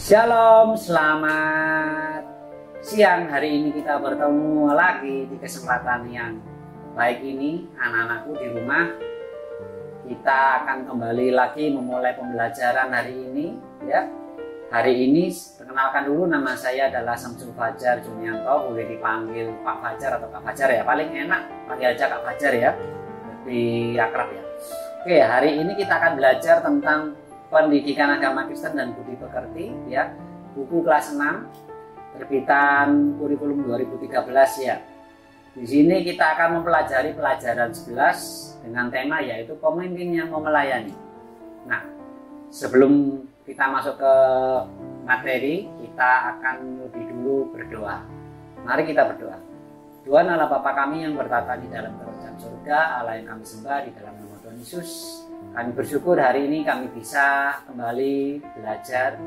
Shalom, selamat siang. Hari ini kita bertemu lagi di kesempatan yang baik ini, anak-anakku di rumah. Kita akan kembali lagi memulai pembelajaran hari ini, ya. Hari ini perkenalkan dulu, nama saya adalah Samsul Fajar Junianto, boleh dipanggil Pak Fajar atau Kak Fajar ya. Paling enak panggil aja Kak Fajar ya, lebih akrab ya. Oke, hari ini kita akan belajar tentang Pendidikan Agama Kristen dan Budi Pekerti, ya, buku kelas 6 terbitan kurikulum 2013 ya. Di sini kita akan mempelajari pelajaran 11 dengan tema yaitu pemimpin yang mau melayani. Nah, sebelum kita masuk ke materi, kita akan lebih dulu berdoa. Mari kita berdoa. Tuhan Allah Bapa kami yang bertata di dalam kerajaan surga, Allah yang kami sembah di dalam nama Tuhan Yesus. Kami bersyukur hari ini kami bisa kembali belajar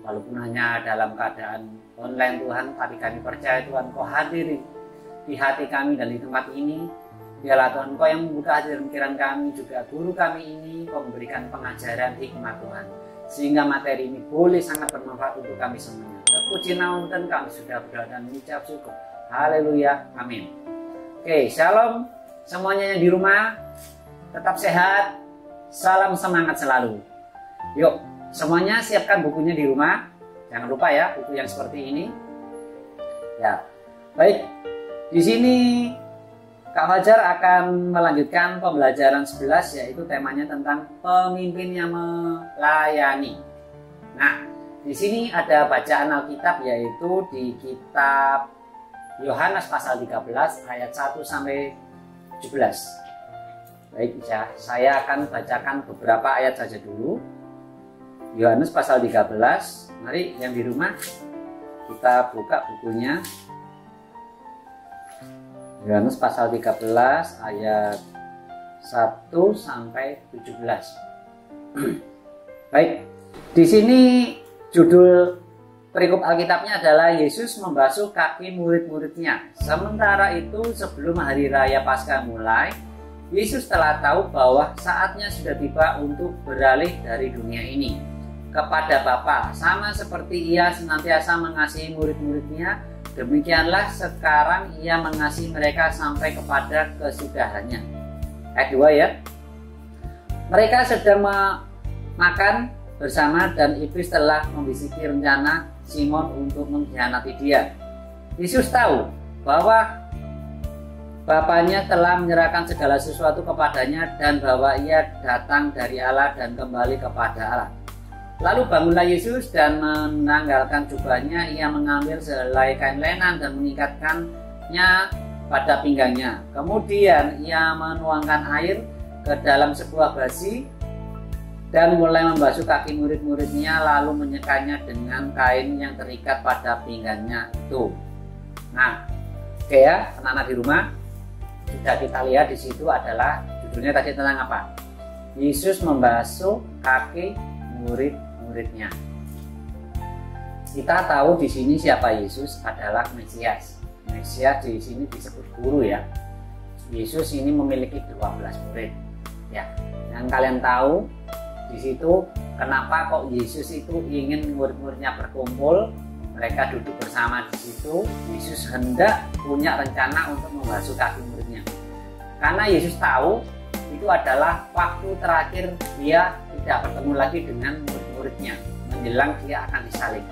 walaupun hanya dalam keadaan online Tuhan, tapi kami percaya Tuhan Kau hadir di hati kami dan di tempat ini. Biarlah Tuhan Kau yang membuka hati dan pikiran kami, juga guru kami ini Kau memberikan pengajaran hikmat Tuhan, sehingga materi ini boleh sangat bermanfaat untuk kami semuanya. Terpuji nama Tuhan, kami sudah berdoa dan mengucap syukur. Haleluya, amin. Oke, shalom semuanya yang di rumah, tetap sehat. Salam semangat selalu. Yuk, semuanya siapkan bukunya di rumah. Jangan lupa ya, buku yang seperti ini. Ya, baik. Di sini Kak Fajar akan melanjutkan pembelajaran 11, yaitu temanya tentang pemimpin yang melayani. Nah, di sini ada bacaan Alkitab, yaitu di kitab Yohanes pasal 13 ayat 1 sampai 17. Baik ya, saya akan bacakan beberapa ayat saja dulu. Yohanes pasal 13. Mari yang di rumah kita buka bukunya. Yohanes pasal 13 ayat 1 sampai 17. Baik. Di sini judul perikop Alkitabnya adalah Yesus membasuh kaki murid-muridnya. Sementara itu sebelum hari raya Paskah mulai, Yesus telah tahu bahwa saatnya sudah tiba untuk beralih dari dunia ini kepada Bapa. Sama seperti Ia senantiasa mengasihi murid-muridnya, demikianlah sekarang Ia mengasihi mereka sampai kepada kesudahannya. Ayat 2 ya. Mereka sedang makan bersama dan iblis telah membisiki rencana Simon untuk mengkhianati dia. Yesus tahu bahwa Bapaknya telah menyerahkan segala sesuatu kepadanya dan bahwa ia datang dari Allah dan kembali kepada Allah. Lalu bangunlah Yesus dan menanggalkan jubahnya, ia mengambil sehelai kain lenan dan mengikatkannya pada pinggangnya. Kemudian ia menuangkan air ke dalam sebuah basi dan mulai membasuh kaki murid-muridnya, lalu menyekanya dengan kain yang terikat pada pinggangnya itu. Nah, oke ya, anak-anak di rumah, sudah kita lihat di situ adalah judulnya tadi tentang apa? Yesus membasuh kaki murid-muridnya. Kita tahu di sini siapa Yesus adalah Mesias. Mesias di sini disebut guru ya. Yesus ini memiliki 12 murid. Ya, yang kalian tahu di situ kenapa kok Yesus itu ingin murid-muridnya berkumpul? Mereka duduk bersama di situ. Yesus hendak punya rencana untuk membasuh kaki muridnya. Karena Yesus tahu itu adalah waktu terakhir dia tidak bertemu lagi dengan murid-muridnya menjelang dia akan disalib.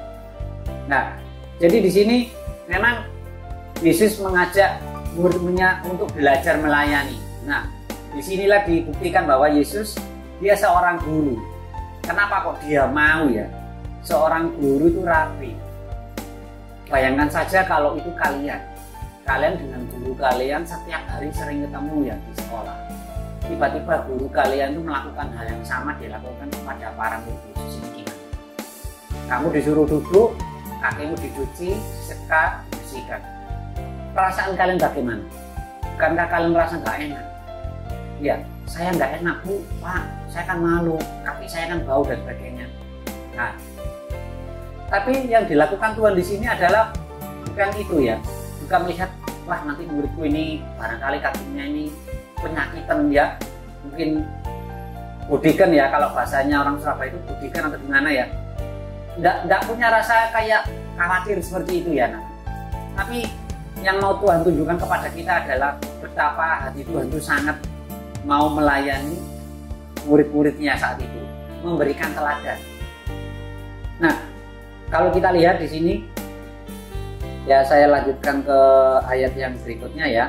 Nah, jadi di sini memang Yesus mengajak murid-muridnya untuk belajar melayani. Nah, disinilah dibuktikan bahwa Yesus dia seorang guru. Kenapa kok dia mau ya? Seorang guru itu rapi. Bayangkan saja kalau itu kalian dengan guru kalian setiap hari sering ketemu ya di sekolah. Tiba-tiba guru kalian itu melakukan hal yang sama dilakukan kepada para murid Yesus ini gimana? Kamu disuruh duduk, kakimu dicuci, disekat, bersihkan. Perasaan kalian bagaimana? Bukankah kalian merasa nggak enak? Ya, saya nggak enak Bu, Pak, saya kan malu, kaki saya kan bau dan sebagainya. Nah, tapi yang dilakukan Tuhan di sini adalah bukan itu ya, bukan melihat wah nanti muridku ini barangkali kakinya ini penyakitan ya, mungkin budikan ya, kalau bahasanya orang Surabaya itu budikan atau gimana ya. Nggak punya rasa kayak khawatir seperti itu ya. Nah, tapi yang mau Tuhan tunjukkan kepada kita adalah betapa hati Tuhan itu sangat mau melayani murid-muridnya saat itu, memberikan teladan. Nah, kalau kita lihat di sini, ya saya lanjutkan ke ayat yang berikutnya ya.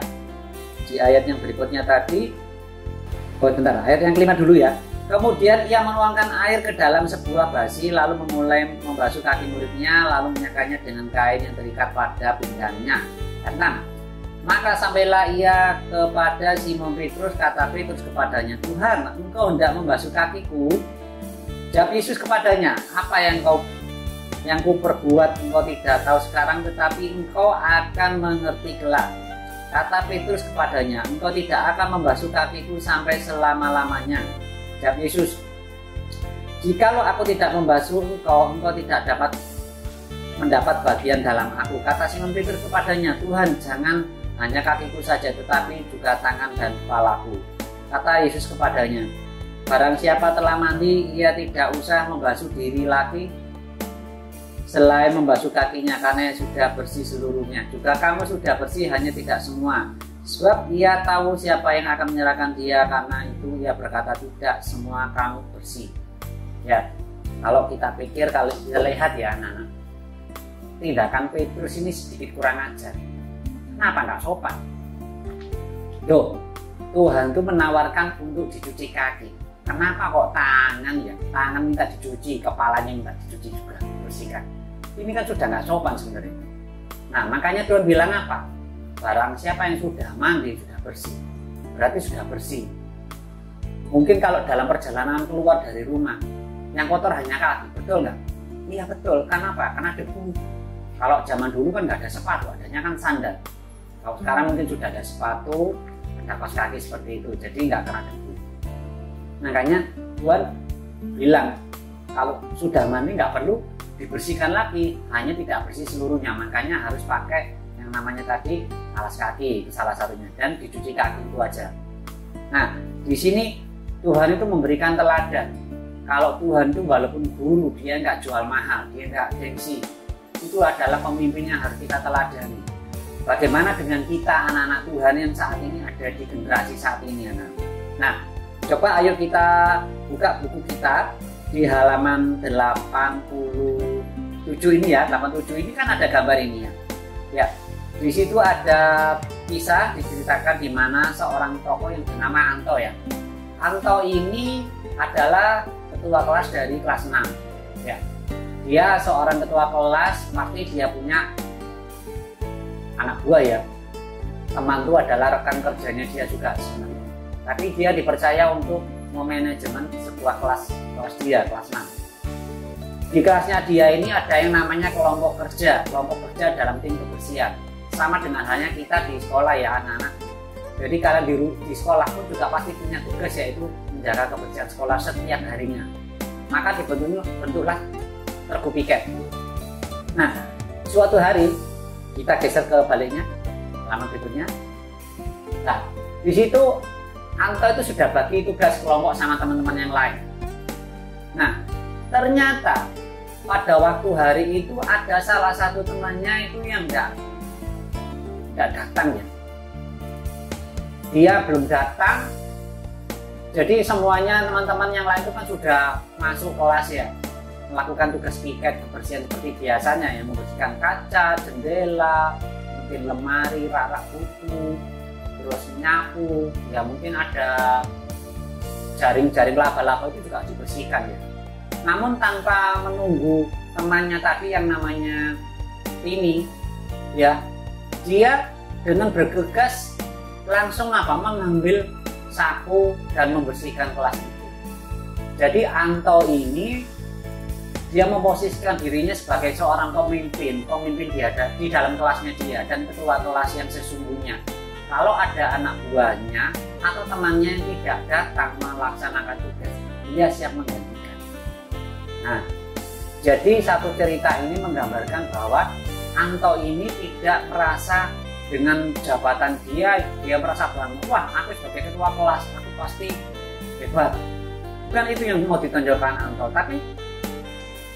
Di ayat yang berikutnya tadi, bentar, ayat yang kelima dulu ya. Kemudian ia menuangkan air ke dalam sebuah basi, lalu memulai membasuh kaki muridnya, lalu menyekanya dengan kain yang terikat pada pinggangnya. Ayat 6. Maka sampailah ia kepada Simon Petrus, kata Petrus kepadanya, Tuhan, engkau hendak membasuh kakiku? Jawab Yesus kepadanya, apa yang ku perbuat engkau tidak tahu sekarang, tetapi engkau akan mengerti kelak. Kata Petrus kepadanya, engkau tidak akan membasuh kakiku sampai selama-lamanya. Jawab Yesus, jikalau aku tidak membasuh engkau tidak dapat mendapat bagian dalam aku. Kata Simon Petrus kepadanya, Tuhan, jangan hanya kakiku saja, tetapi juga tangan dan kepalaku. Kata Yesus kepadanya, barang siapa telah mandi, ia tidak usah membasuh diri lagi selain membasuh kakinya, karena sudah bersih seluruhnya. Juga kamu sudah bersih, hanya tidak semua. Sebab ia tahu siapa yang akan menyerahkan dia, karena itu ia berkata, tidak semua kamu bersih. Ya, kalau kita pikir, kalau kita lihat ya anak-anak, tindakan Petrus ini sedikit kurang ajar. Kenapa nggak sopan? Loh, Tuhan itu menawarkan untuk dicuci kaki. Kenapa kok tangan ya? Tangan minta dicuci, kepalanya minta dicuci juga, bersihkan. Ini kan sudah nggak sopan sebenarnya. Nah, makanya Tuhan bilang apa? Barang siapa yang sudah mandi, sudah bersih, berarti sudah bersih. Mungkin kalau dalam perjalanan keluar dari rumah, yang kotor hanya kaki, betul nggak? Iya betul, kenapa? Karena debu. Kalau zaman dulu kan nggak ada sepatu, adanya kan sandal. Kalau sekarang mungkin sudah ada sepatu, ada kaos kaki seperti itu, jadi nggak kena debu. Makanya Tuhan bilang, kalau sudah mandi nggak perlu dibersihkan lagi, hanya tidak bersih seluruhnya. Makanya harus pakai yang namanya tadi alas kaki, itu salah satunya, dan dicuci kaki itu aja. Nah, di sini Tuhan itu memberikan teladan. Kalau Tuhan itu walaupun guru, dia nggak jual mahal, dia nggak gengsi. Itu adalah pemimpin yang harus kita teladani. Bagaimana dengan kita anak-anak Tuhan yang saat ini ada di generasi saat ini, anak. Nah, coba ayo kita buka buku kita di halaman 87 ini ya. 87 ini kan ada gambar ini ya. Ya, di situ ada kisah diceritakan di mana seorang tokoh yang bernama Anto ya. Anto ini adalah ketua kelas dari kelas 6 ya. Dia seorang ketua kelas, pasti dia punya anak buah ya. Teman itu adalah rekan kerjanya dia juga sebenarnya. Tapi dia dipercaya untuk memanajemen sebuah kelas dia, kelas 6. Di kelasnya dia ini ada yang namanya kelompok kerja dalam tim kebersihan. Sama dengan halnya kita di sekolah ya anak-anak. Jadi kalian di sekolah pun juga pasti punya tugas, yaitu menjaga kebersihan sekolah setiap harinya. Maka dibentuklah regu piket. Nah, suatu hari kita geser ke baliknya, halaman berikutnya. Nah, di situ Anto itu sudah bagi tugas kelompok sama teman-teman yang lain. Nah, ternyata pada waktu hari itu ada salah satu temannya itu yang nggak datang ya. Dia belum datang. Jadi semuanya teman-teman yang lain itu kan sudah masuk kelas ya, melakukan tugas piket kebersihan seperti biasanya ya, membersihkan kaca, jendela, mungkin lemari, rak-rak buku, terus nyapu, ya mungkin ada jaring-jaring laba-laba itu juga dibersihkan ya. Namun tanpa menunggu temannya tadi yang namanya Tini ya, dia dengan bergegas langsung mengambil sapu dan membersihkan kelas itu. Jadi Anto ini dia memposisikan dirinya sebagai seorang pemimpin di dalam kelasnya dia dan ketua kelas yang sesungguhnya. Kalau ada anak buahnya atau temannya yang tidak datang melaksanakan tugas, dia siap menggantikan. Nah, jadi satu cerita ini menggambarkan bahwa Anto ini tidak merasa dengan jabatan dia merasa bangga, wah aku sebagai ketua kelas, aku pasti hebat. Bukan itu yang mau ditonjolkan Anto, tapi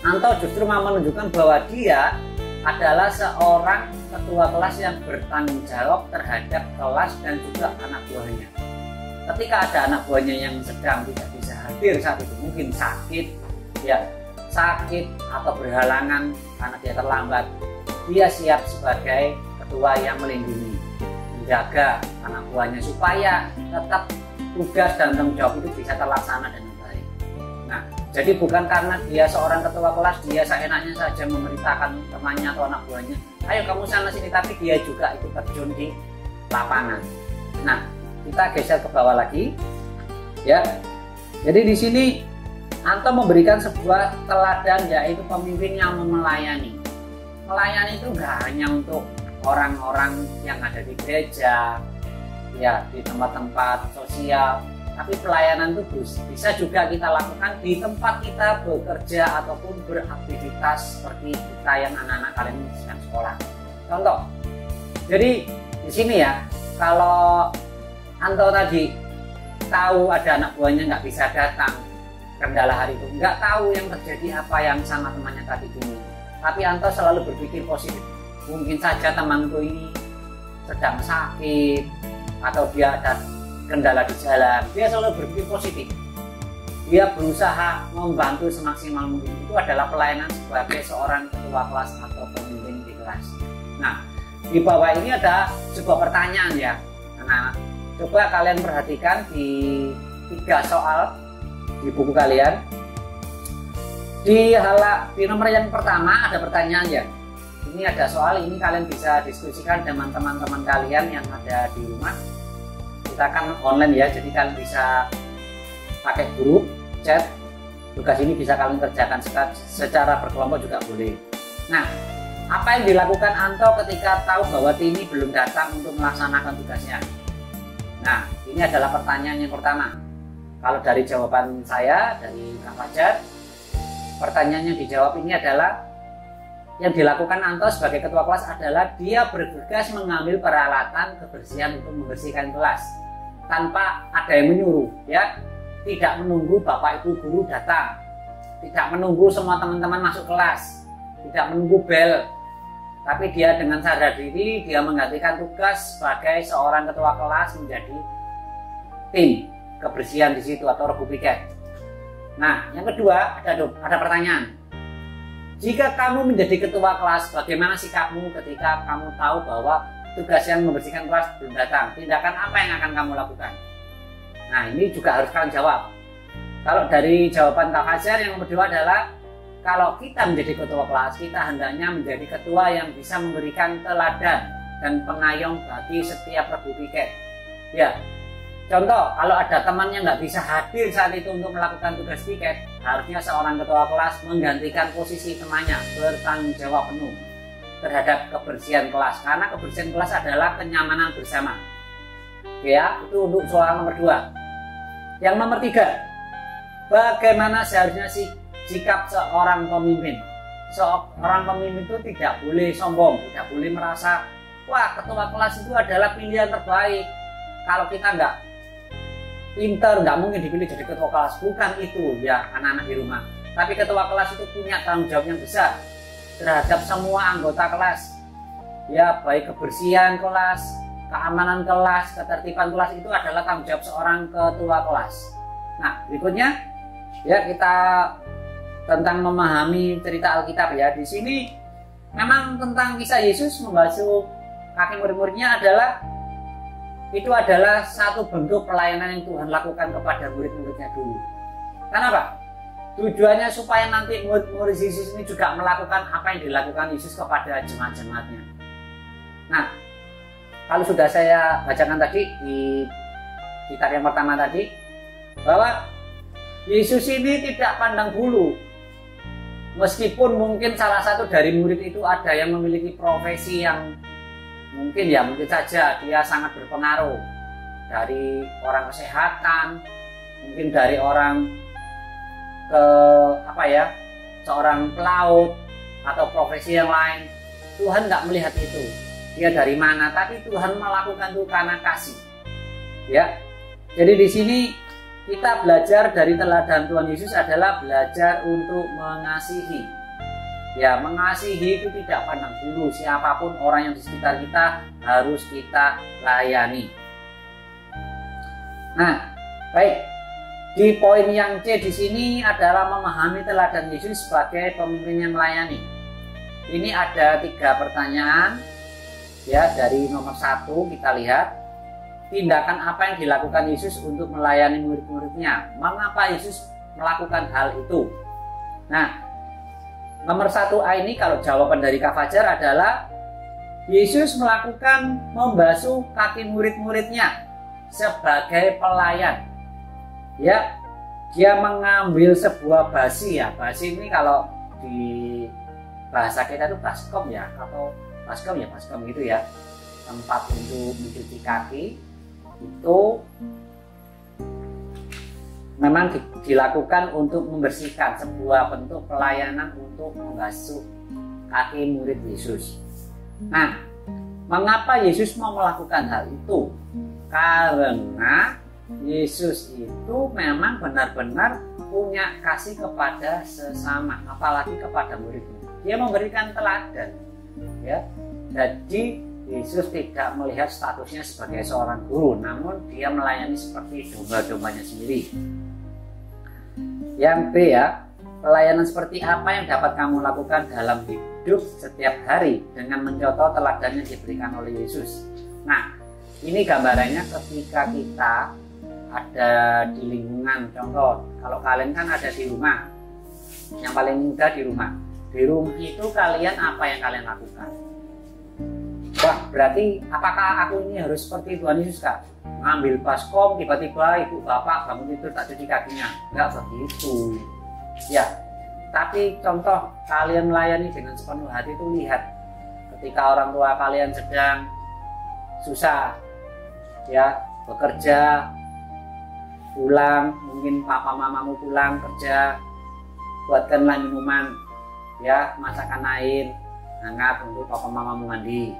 Anto justru mau menunjukkan bahwa dia adalah seorang ketua kelas yang bertanggung jawab terhadap kelas dan juga anak buahnya. Ketika ada anak buahnya yang sedang tidak bisa hadir saat itu, mungkin sakit, atau berhalangan karena dia terlambat, dia siap sebagai ketua yang melindungi, menjaga anak buahnya supaya tetap tugas dan tanggung jawab itu bisa terlaksana dengan baik. Nah, jadi bukan karena dia seorang ketua kelas, dia seenaknya saja memerintahkan temannya atau anak buahnya, ayo kamu sana sini, tapi dia juga ikut terjun di lapangan. Nah, kita geser ke bawah lagi, ya. Jadi di sini Anto memberikan sebuah teladan, yaitu pemimpin yang melayani. Melayani itu nggak hanya untuk orang-orang yang ada di gereja, ya, di tempat-tempat sosial, tapi pelayanan itu bisa juga kita lakukan di tempat kita bekerja ataupun beraktivitas seperti kita yang anak-anak kalian sedang sekolah. Contoh, jadi di sini ya, kalau Anto tadi tahu ada anak buahnya nggak bisa datang, kendala hari itu, nggak tahu yang terjadi apa yang sama temannya tadi ini, tapi Anto selalu berpikir positif. Mungkin saja temanku ini sedang sakit atau dia ada kendala di jalan, dia selalu berpikir positif, dia berusaha membantu semaksimal mungkin. Itu adalah pelayanan sebagai seorang ketua kelas atau pemimpin di kelas. Nah, di bawah ini ada sebuah pertanyaan ya anak-anak. Coba kalian perhatikan di 3 soal di buku kalian. Di nomor yang pertama ada pertanyaan ya. Ini ada soal, ini kalian bisa diskusikan dengan teman-teman kalian yang ada di rumah. Kita kan online ya, jadi kalian bisa pakai grup, chat. Tugas ini bisa kalian kerjakan secara berkelompok juga boleh. Nah, apa yang dilakukan Anto ketika tahu bahwa Tini belum datang untuk melaksanakan tugasnya? Nah, ini adalah pertanyaan yang pertama. Kalau dari jawaban saya, dari Kak Fajar, pertanyaan yang dijawab ini adalah, yang dilakukan Anto sebagai ketua kelas adalah dia bergegas mengambil peralatan kebersihan untuk membersihkan kelas tanpa ada yang menyuruh, ya. Tidak menunggu Bapak Ibu guru datang, tidak menunggu semua teman-teman masuk kelas, tidak menunggu bel, tapi dia dengan sadar diri dia menggantikan tugas sebagai seorang ketua kelas menjadi tim kebersihan di situ atau regu piket. Nah, yang kedua ada pertanyaan. Jika kamu menjadi ketua kelas, bagaimana sikapmu ketika kamu tahu bahwa tugas yang membersihkan kelas belum datang? Tindakan apa yang akan kamu lakukan? Nah, ini juga harus kalian jawab. Kalau dari jawaban Kak Fajar, yang kedua adalah, kalau kita menjadi ketua kelas, kita hendaknya menjadi ketua yang bisa memberikan teladan dan pengayom bagi setiap regu piket. Ya, contoh, kalau ada teman yang nggak bisa hadir saat itu untuk melakukan tugas piket, harusnya seorang ketua kelas menggantikan posisi temannya, bertanggung jawab penuh terhadap kebersihan kelas, karena kebersihan kelas adalah kenyamanan bersama. Ya, itu untuk soal nomor 2. Yang nomor 3, bagaimana seharusnya sih sikap seorang pemimpin? Seorang pemimpin itu tidak boleh sombong, tidak boleh merasa, wah, ketua kelas itu adalah pilihan terbaik. Kalau kita nggak pinter, nggak mungkin dipilih jadi ketua kelas. Bukan itu ya anak-anak di rumah. Tapi ketua kelas itu punya tanggung jawab yang besar terhadap semua anggota kelas. Ya, baik kebersihan kelas, keamanan kelas, ketertiban kelas, itu adalah tanggung jawab seorang ketua kelas. Nah, berikutnya ya kita tentang memahami cerita Alkitab ya. Di sini memang tentang kisah Yesus membasuh kaki murid-muridnya itu adalah satu bentuk pelayanan yang Tuhan lakukan kepada murid-muridnya dulu. Kenapa? Tujuannya supaya nanti murid-murid Yesus ini juga melakukan apa yang dilakukan Yesus kepada jemaat-jemaatnya. Nah, kalau sudah saya bacakan tadi di kitab yang pertama tadi, bahwa Yesus ini tidak pandang bulu. Meskipun mungkin salah satu dari murid itu ada yang memiliki profesi yang mungkin saja dia sangat berpengaruh, dari orang kesehatan, mungkin dari orang seorang pelaut atau profesi yang lain. Tuhan nggak melihat itu, dia dari mana, tapi Tuhan melakukan itu karena kasih. Ya, jadi di sini kita belajar dari teladan Tuhan Yesus adalah belajar untuk mengasihi. Ya, mengasihi itu tidak pandang bulu, siapapun orang yang di sekitar kita harus kita layani. Nah, baik. Di poin yang C di sini adalah memahami teladan Yesus sebagai pemimpin yang melayani. Ini ada 3 pertanyaan. Ya, dari nomor 1 kita lihat. Tindakan apa yang dilakukan Yesus untuk melayani murid-muridnya? Mengapa Yesus melakukan hal itu? Nah, nomor 1A ini kalau jawaban dari Kak Fajar adalah Yesus melakukan membasuh kaki murid-muridnya sebagai pelayan. Ya, dia mengambil sebuah basi ya. Basi ini kalau di bahasa kita itu baskom ya, atau baskom gitu ya. Tempat untuk mencuci kaki. Itu memang dilakukan untuk membersihkan, sebuah bentuk pelayanan untuk membasuh kaki murid Yesus. Nah, mengapa Yesus mau melakukan hal itu? Karena Yesus itu memang benar-benar punya kasih kepada sesama, apalagi kepada muridnya. Dia memberikan teladan, ya. Jadi Yesus tidak melihat statusnya sebagai seorang guru, namun dia melayani seperti domba-dombanya sendiri. Yang B ya, pelayanan seperti apa yang dapat kamu lakukan dalam hidup setiap hari dengan mencontoh teladan yang diberikan oleh Yesus. Nah, ini gambarannya ketika kita ada di lingkungan, contoh kalau kalian kan ada di rumah, yang paling mudah di rumah. Di rumah itu kalian apa yang kalian lakukan? Wah, berarti apakah aku ini harus seperti Tuhan Yesus Kak? Ngambil baskom, tiba-tiba ibu bapak bangun tidur tak cuci kakinya. Enggak begitu. Ya, tapi contoh kalian melayani dengan sepenuh hati itu lihat. Ketika orang tua kalian sedang susah, ya, bekerja, pulang, mungkin papa mamamu pulang kerja, buatkanlah minuman, ya, masakan air hangat untuk papa mamamu mandi.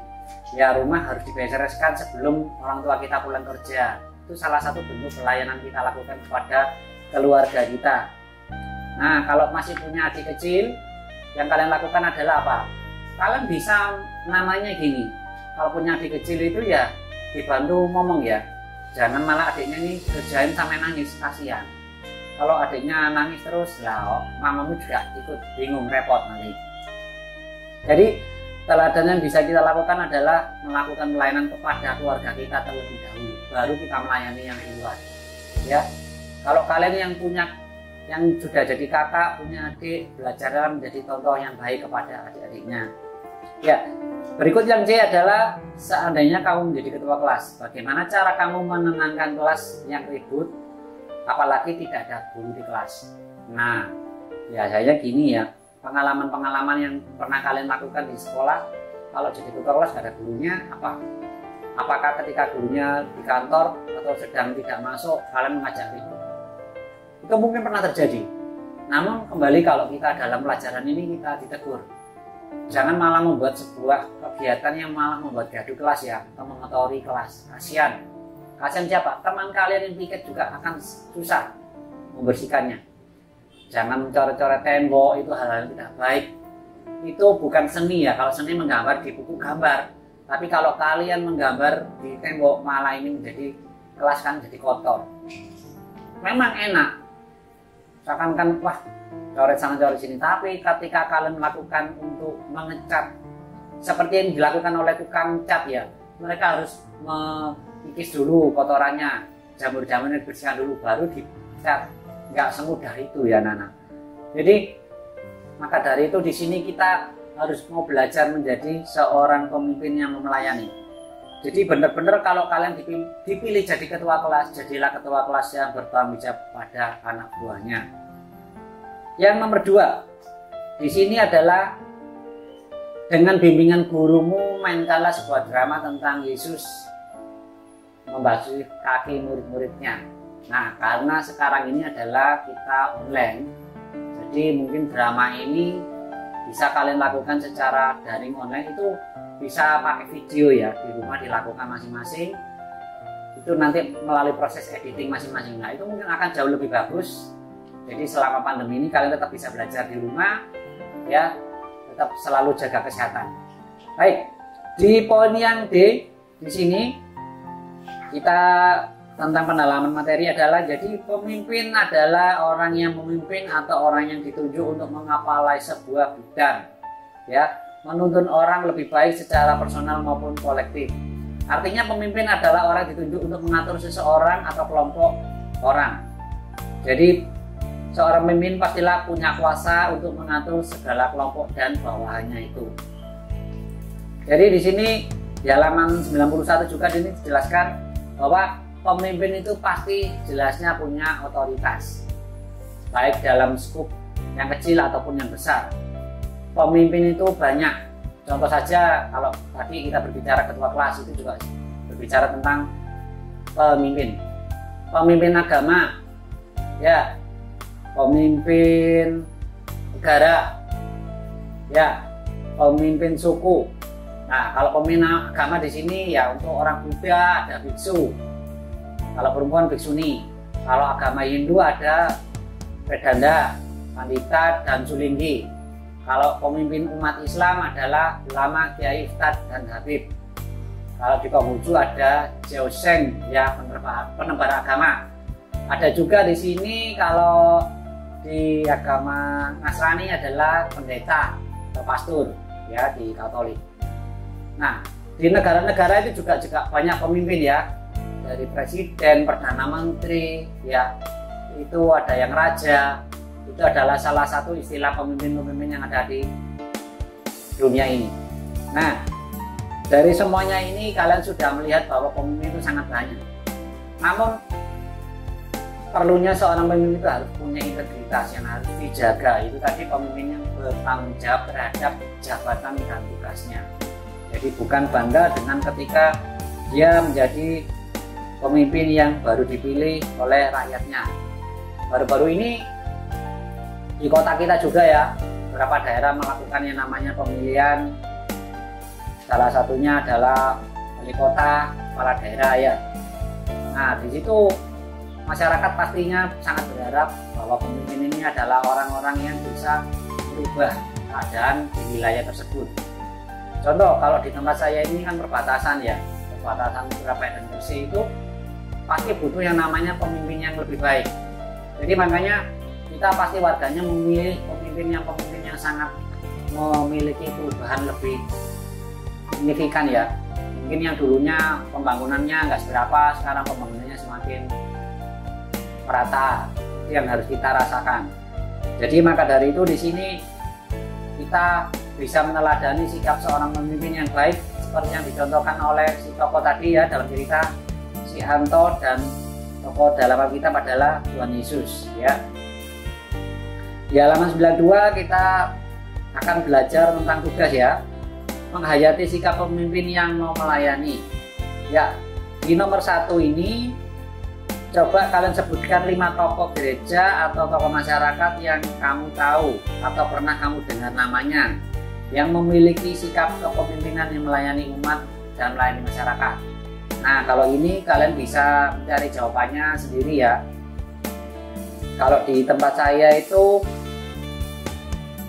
Ya, rumah harus dibereskan sebelum orang tua kita pulang kerja. Itu salah satu bentuk pelayanan kita lakukan kepada keluarga kita. Nah, kalau masih punya adik kecil, yang kalian lakukan adalah apa? Kalian bisa namanya gini, kalau punya adik kecil itu ya dibantu ngomong ya. Jangan malah adiknya ini kerjain sampai nangis, kasihan. Kalau adiknya nangis terus, ya mamamu juga ikut bingung, repot nanti. Jadi teladan yang bisa kita lakukan adalah melakukan pelayanan kepada keluarga kita terlebih dahulu, baru kita melayani yang di luar. Ya, kalau kalian yang sudah jadi kakak, punya adik, belajarlah menjadi contoh yang baik kepada adik-adiknya. Ya, berikut yang C adalah seandainya kamu menjadi ketua kelas, bagaimana cara kamu menenangkan kelas yang ribut, apalagi tidak ada guru di kelas. Nah, biasanya gini ya. Pengalaman-pengalaman yang pernah kalian lakukan di sekolah, kalau jadi ketua kelas gak ada gurunya, apakah ketika gurunya di kantor atau sedang tidak masuk, kalian mengajak ribut? Itu mungkin pernah terjadi. Namun kembali kalau kita dalam pelajaran ini kita ditegur. Jangan malah membuat sebuah kegiatan yang malah membuat gaduh kelas ya, atau mengotori kelas. Kasihan. Kasihan siapa? Teman kalian yang piket juga akan susah membersihkannya. Jangan mencoret-coret tembok, itu hal-hal tidak baik. Itu bukan seni ya, kalau seni menggambar di buku gambar. Tapi kalau kalian menggambar di tembok, malah ini menjadi kelas kan jadi kotor. Memang enak, seakan-akan wah coret sana coret sini. Tapi ketika kalian melakukan untuk mengecat seperti yang dilakukan oleh tukang cat ya, mereka harus mengikis dulu kotorannya, jamur-jamurnya dibersihkan dulu, baru dicat. Nggak semudah itu ya Nana. Jadi maka dari itu di sini kita harus mau belajar menjadi seorang pemimpin yang melayani. Jadi benar-benar kalau kalian dipilih jadi ketua kelas, jadilah ketua kelas yang bertanggung jawab pada anak buahnya. Yang nomor 2 di sini adalah dengan bimbingan gurumu mainkanlah sebuah drama tentang Yesus membasuh kaki murid-muridnya. Nah, karena sekarang ini adalah kita online, jadi mungkin drama ini bisa kalian lakukan secara daring online, itu bisa pakai video ya, di rumah dilakukan masing-masing. itu nanti melalui proses editing masing-masing. Nah, itu mungkin akan jauh lebih bagus. Jadi selama pandemi ini kalian tetap bisa belajar di rumah, ya, tetap selalu jaga kesehatan. Baik, di poin yang D di sini kita tentang pendalaman materi adalah, jadi pemimpin adalah orang yang memimpin atau orang yang ditunjuk untuk mengepalai sebuah bidang, ya, menuntun orang lebih baik secara personal maupun kolektif. Artinya pemimpin adalah orang ditunjuk untuk mengatur seseorang atau kelompok orang. Jadi seorang pemimpin pastilah punya kuasa untuk mengatur segala kelompok dan bawahannya itu. Jadi di sini di halaman 91 juga ini dijelaskan bahwa pemimpin itu pasti jelasnya punya otoritas, baik dalam skup yang kecil ataupun yang besar. Pemimpin itu banyak. Contoh saja kalau tadi kita berbicara ketua kelas, itu juga berbicara tentang pemimpin. Pemimpin agama, ya, pemimpin negara, ya, pemimpin suku. Nah, kalau pemimpin agama di sini ya untuk orang Buddha ada biksu, kalau perempuan biksuni. Kalau agama Hindu ada Vedanta, Pandita, dan Sulinggi. Kalau pemimpin umat Islam adalah ulama, kiai, ustadz, dan habib. Kalau di Konghucu ada Jiaosheng, ya, penebar agama. Ada juga di sini kalau di agama Nasrani adalah pendeta atau pastor, ya, di Katolik. Nah, di negara-negara itu juga banyak pemimpin, ya, dari presiden, perdana menteri, ya, itu ada yang raja. Itu adalah salah satu istilah pemimpin-pemimpin yang ada di dunia ini. Nah, dari semuanya ini kalian sudah melihat bahwa pemimpin itu sangat banyak. Namun perlunya seorang pemimpin itu harus punya integritas yang harus dijaga. Itu tadi pemimpin yang bertanggung jawab terhadap jabatan dan tugasnya. Jadi bukan bangga dengan ketika dia menjadi pemimpin yang baru dipilih oleh rakyatnya. Baru-baru ini di kota kita juga, ya, beberapa daerah melakukan yang namanya pemilihan. Salah satunya adalah wali kota, kepala daerah, ya. Nah, di situ masyarakat pastinya sangat berharap bahwa pemimpin ini adalah orang-orang yang bisa merubah keadaan di wilayah tersebut. Contoh, kalau di tempat saya ini kan perbatasan, ya, perbatasan Surabaya dan Gresik itu pasti butuh yang namanya pemimpin yang lebih baik. Jadi makanya kita pasti warganya memilih pemimpin yang sangat memiliki perubahan lebih signifikan, ya. Mungkin yang dulunya pembangunannya nggak seberapa, sekarang pembangunannya semakin merata. Itu yang harus kita rasakan. Jadi maka dari itu di sini kita bisa meneladani sikap seorang pemimpin yang baik seperti yang dicontohkan oleh si tokoh tadi, ya, dalam cerita si Anto, dan tokoh dalam Alkitab adalah Tuhan Yesus, ya. Di halaman 92 kita akan belajar tentang tugas, ya, menghayati sikap pemimpin yang mau melayani. Ya, di nomor 1 ini coba kalian sebutkan 5 tokoh gereja atau tokoh masyarakat yang kamu tahu atau pernah kamu dengar namanya, yang memiliki sikap kepemimpinan yang melayani umat dan melayani masyarakat. Nah, kalau ini kalian bisa mencari jawabannya sendiri, ya. Kalau di tempat saya itu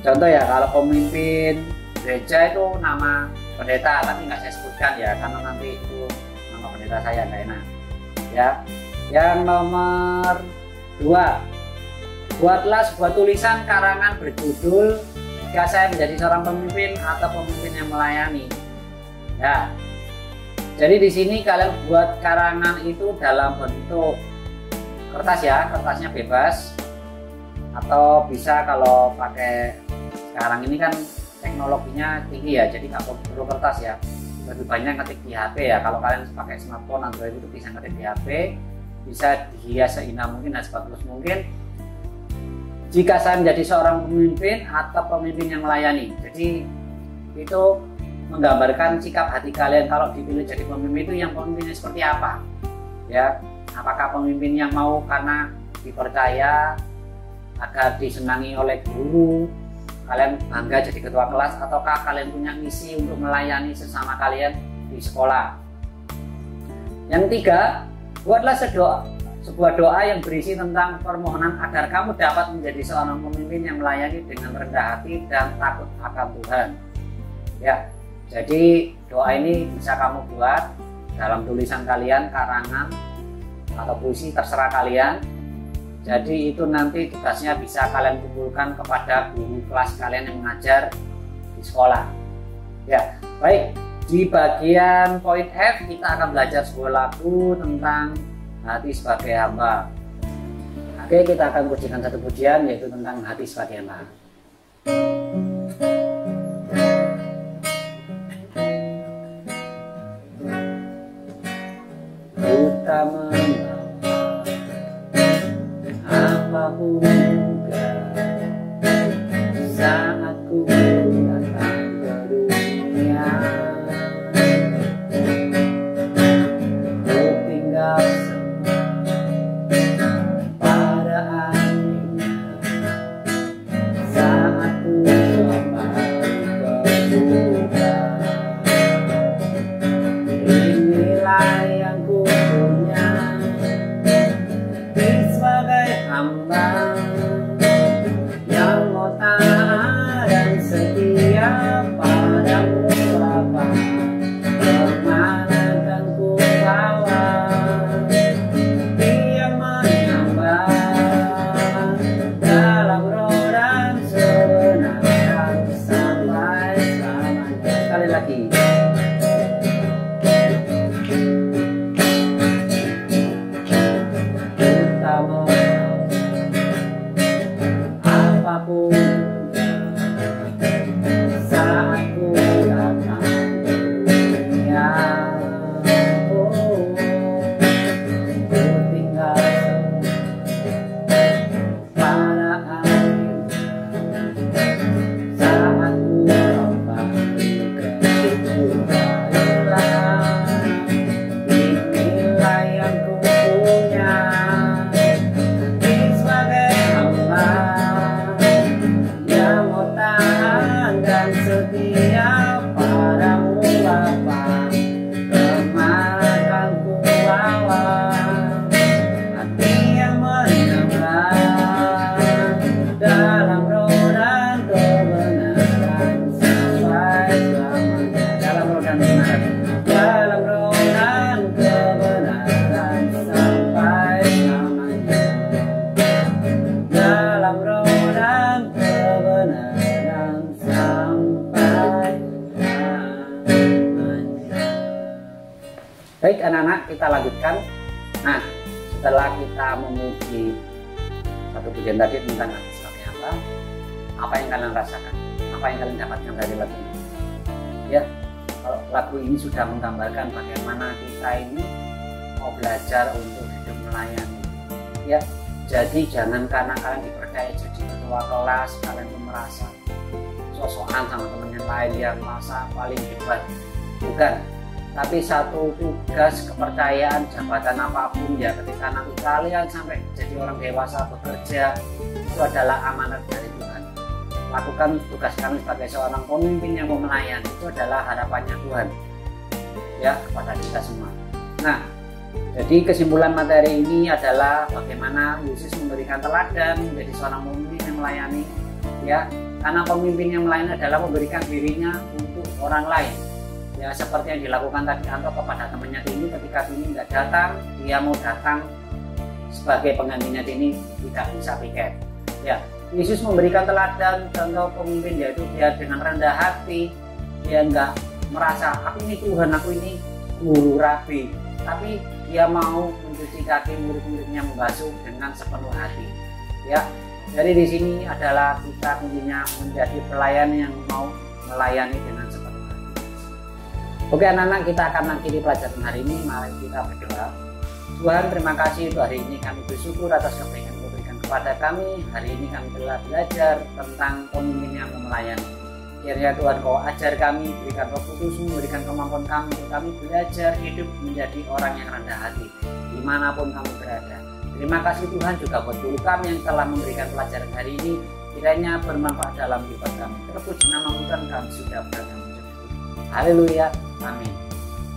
contoh, ya, kalau pemimpin gereja itu nama pendeta, tapi nggak saya sebutkan, ya, karena nanti itu nama pendeta saya nggak enak, ya. Yang nomor 2, buatlah sebuah tulisan karangan berjudul "Jika Saya Menjadi Seorang Pemimpin" atau "Pemimpin yang Melayani". Ya, jadi di sini kalian buat karangan itu dalam bentuk kertas, ya, kertasnya bebas, atau bisa kalau pakai sekarang ini kan teknologinya tinggi, ya, jadi nggak perlu kertas, ya, lebih banyak ngetik di HP, ya. Kalau kalian pakai smartphone Android itu bisa ngetik di HP, bisa dihias seindah mungkin dan sebagus mungkin. Jika saya menjadi seorang pemimpin atau pemimpin yang melayani, jadi itu menggambarkan sikap hati kalian kalau dipilih jadi pemimpin itu, yang pemimpinnya seperti apa, ya. Apakah pemimpin yang mau karena dipercaya agar disenangi oleh guru, kalian bangga jadi ketua kelas, ataukah kalian punya misi untuk melayani sesama kalian di sekolah. Yang 3, Buatlah sebuah doa yang berisi tentang permohonan agar kamu dapat menjadi seorang pemimpin yang melayani dengan rendah hati dan takut akan Tuhan. Ya, jadi doa ini bisa kamu buat dalam tulisan kalian, karangan atau puisi, terserah kalian. Jadi itu nanti tugasnya bisa kalian kumpulkan kepada guru kelas kalian yang mengajar di sekolah. Ya, baik. Di bagian poin F kita akan belajar sebuah lagu tentang hati sebagai hamba. Oke, kita akan pujikan satu pujian yaitu tentang hati sebagai hamba. Utama apapun juga saat ku datang ke dunia, ku tinggal pada akhirnya saat ku kembali ke Tuhan. Inilah yang ku punya sebagai hamba yang mau taat dan setia padamu Bapa. Kemana kan ku bawa, Dia menambah dalam roh dan kebenaran sampai selamanya. Sekali lagi. Apapun saat ku datang ke dunia, ku tinggal pada akhirnya saat ku kembali ke Tuhan. Inilah yang ku punya sebagai hamba yang mau taat dan setia padamu Bapa. Kemana kan ku bawa, hati yang menambah dalam roh dan kebenaran sampai selamanya. Dalam roh dan kebenaran, dalam roh dan kebenaran sampai selamanya. Dalam roh dan kebenaran sampai selamanya. Baik anak-anak, kita lanjutkan. Nah, setelah kita memuji satu pujian tadi tentang hati sebagai apa yang kalian rasakan? Apa yang kalian dapatkan dari lagu ini? Ya, kalau lagu ini sudah menggambarkan bagaimana kita ini mau belajar untuk hidup melayani. Ya, jadi jangan karena kalian dipercaya jadi ketua kelas, kalian tuh merasa sosokan sama teman yang lain yang merasa paling hebat. Bukan. Tapi satu tugas, kepercayaan, jabatan apapun ya ketika nanti kalian sampai jadi orang dewasa bekerja, itu adalah amanat dari Tuhan. Lakukan tugas kami sebagai seorang pemimpin yang mau melayani, itu adalah harapannya Tuhan ya kepada kita semua. Nah, jadi kesimpulan materi ini adalah bagaimana Yesus memberikan teladan menjadi seorang pemimpin yang melayani, ya. Karena pemimpin yang melayani adalah memberikan dirinya untuk orang lain. Ya, seperti yang dilakukan tadi Anto kepada temannya Tini ketika Tini nggak datang, dia mau datang sebagai penggantinya Tini, tidak bisa piket. Ya, Yesus memberikan teladan contoh pemimpin, yaitu dia dengan rendah hati, dia nggak merasa aku ini Tuhan, aku ini guru rabi, tapi dia mau mencuci kaki murid-muridnya, membasuh dengan sepenuh hati. Ya, jadi di sini adalah kita tentunya menjadi pelayan yang mau melayani dengan sepenuh hati. Oke anak-anak, kita akan akhiri pelajaran hari ini. Mari kita berdoa. Tuhan, terima kasih untuk hari ini. Kami bersyukur atas kebaikan yang diberikan kepada kami. Hari ini kami telah belajar tentang pemimpin yang melayani. Kiranya Tuhan Kau ajar kami, berikan Roh Kudus-Mu, berikan kemampuan kami untuk kami belajar hidup menjadi orang yang rendah hati dimanapun kami berada. Terima kasih Tuhan juga buat guru kami yang telah memberikan pelajaran hari ini. Kiranya bermanfaat dalam hidup kami. Terpuji nama Tuhan, kami sudah beragam. Haleluya, amin.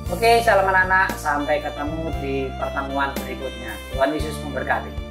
Oke, salam anak-anak, sampai ketemu di pertemuan berikutnya. Tuhan Yesus memberkati.